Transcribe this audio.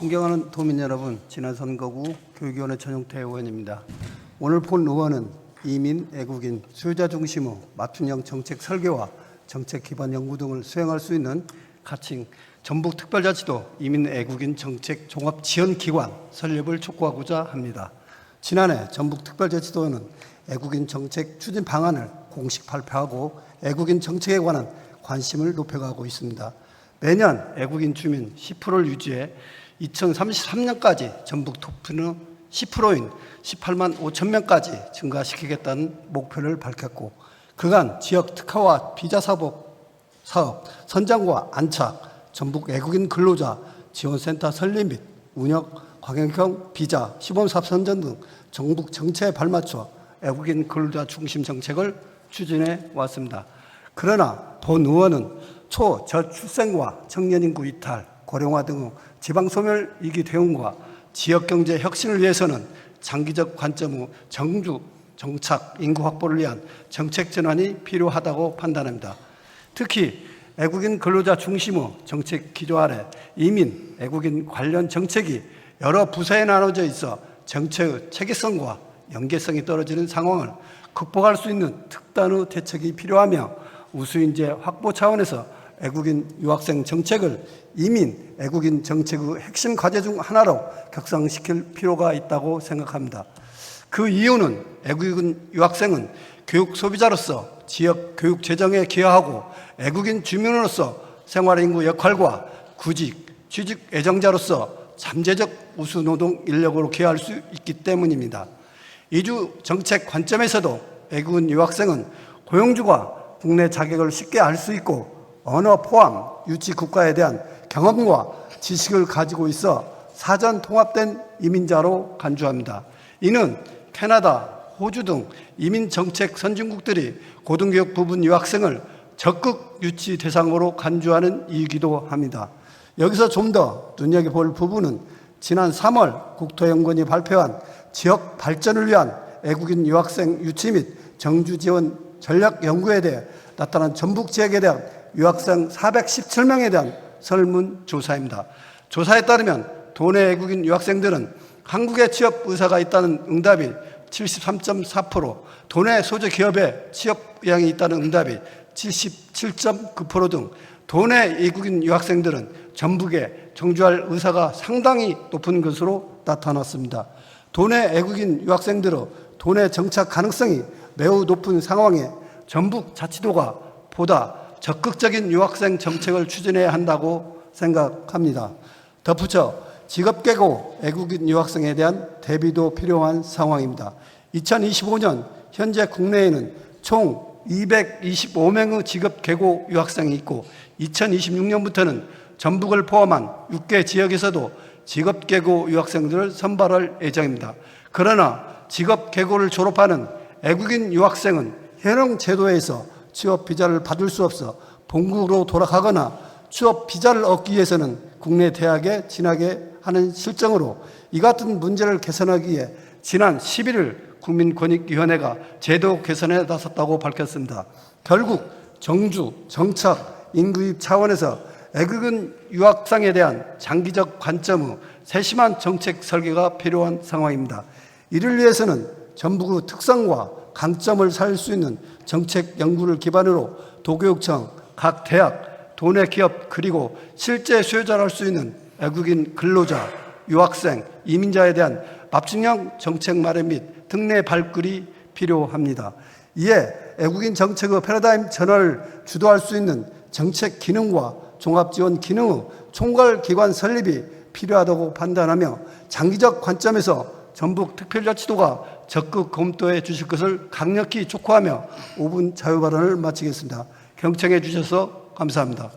존경하는 도민 여러분, 지난 선거구 교육위원회 전용태 의원입니다. 오늘 본 의원은 이민, 애국인, 수요자 중심의 맞춤형 정책 설계와 정책 기반 연구 등을 수행할 수 있는 가칭 전북특별자치도 이민 애국인 정책 종합지원기관 설립을 촉구하고자 합니다. 지난해 전북특별자치도는 애국인 정책 추진 방안을 공식 발표하고 애국인 정책에 관한 관심을 높여가고 있습니다. 매년 애국인 주민 10%를 유지해 2033년까지 전북 토큰의 10%인 18만 5천 명까지 증가시키겠다는 목표를 밝혔고, 그간 지역 특화와 비자 사업 선정과 안착, 전북 애국인 근로자 지원센터 설립 및 운영, 광역형 비자 시범사업 선정 등 전북 정책에 발맞춰 애국인 근로자 중심 정책을 추진해 왔습니다. 그러나 본 의원은 초저출생과 청년인구 이탈, 고령화 등의 지방소멸 위기 대응과 지역경제 혁신을 위해서는 장기적 관점의 정주, 정착, 인구 확보를 위한 정책 전환이 필요하다고 판단합니다. 특히 애국인 근로자 중심의 정책 기조 아래 이민, 애국인 관련 정책이 여러 부서에 나눠져 있어 정책의 체계성과 연계성이 떨어지는 상황을 극복할 수 있는 특단의 대책이 필요하며, 우수인재 확보 차원에서 애국인 유학생 정책을 이민, 애국인 정책의 핵심 과제 중 하나로 격상시킬 필요가 있다고 생각합니다. 그 이유는 애국인 유학생은 교육 소비자로서 지역 교육 재정에 기여하고 애국인 주민으로서 생활인구 역할과 구직, 취직 애정자로서 잠재적 우수 노동 인력으로 기여할 수 있기 때문입니다. 이주 정책 관점에서도 애국인 유학생은 고용주가 국내 자격을 쉽게 알 수 있고 언어 포함 유치 국가에 대한 경험과 지식을 가지고 있어 사전 통합된 이민자로 간주합니다. 이는 캐나다, 호주 등 이민 정책 선진국들이 고등교육 부분 유학생을 적극 유치 대상으로 간주하는 이유이기도 합니다. 여기서 좀 더 눈여겨볼 부분은 지난 3월 국토연구원이 발표한 지역 발전을 위한 애국인 유학생 유치 및 정주 지원 전략 연구에 대해 나타난 전북 지역에 대한 유학생 417명에 대한 설문조사입니다. 조사에 따르면 도내 애국인 유학생들은 한국에 취업 의사가 있다는 응답이 73.4%, 도내 소재 기업에 취업 의향이 있다는 응답이 77.9% 등 도내 애국인 유학생들은 전북에 정주할 의사가 상당히 높은 것으로 나타났습니다. 도내 애국인 유학생들의 도내 정착 가능성이 매우 높은 상황에 전북 자치도가 보다 적극적인 유학생 정책을 추진해야 한다고 생각합니다. 덧붙여 직업계고 애국인 유학생에 대한 대비도 필요한 상황입니다. 2025년 현재 국내에는 총 225명의 직업계고 유학생이 있고 2026년부터는 전북을 포함한 6개 지역에서도 직업계고 유학생들을 선발할 예정입니다. 그러나 직업계고를 졸업하는 애국인 유학생은 현행 제도에서 취업 비자를 받을 수 없어 본국으로 돌아가거나 취업 비자를 얻기 위해서는 국내 대학에 진학해 하는 실정으로 이 같은 문제를 개선하기 위해 지난 11일 국민권익위원회가 제도 개선에 나섰다고 밝혔습니다. 결국 정주, 정착, 인구입 차원에서 애국인 유학생에 대한 장기적 관점의 세심한 정책 설계가 필요한 상황입니다. 이를 위해서는 전북의 특성과 강점을 살릴 수 있는 정책 연구를 기반으로 도교육청, 각 대학, 도내 기업 그리고 실제 수요자를 할 수 있는 애국인 근로자, 유학생, 이민자에 대한 맞춤형 정책 마련 및 특례 발굴이 필요합니다. 이에 애국인 정책의 패러다임 전환을 주도할 수 있는 정책 기능과 종합지원 기능의 총괄기관 설립이 필요하다고 판단하며 장기적 관점에서 전북특별자치도가 적극 검토해 주실 것을 강력히 촉구하며 5분 자유발언을 마치겠습니다. 경청해 주셔서 감사합니다.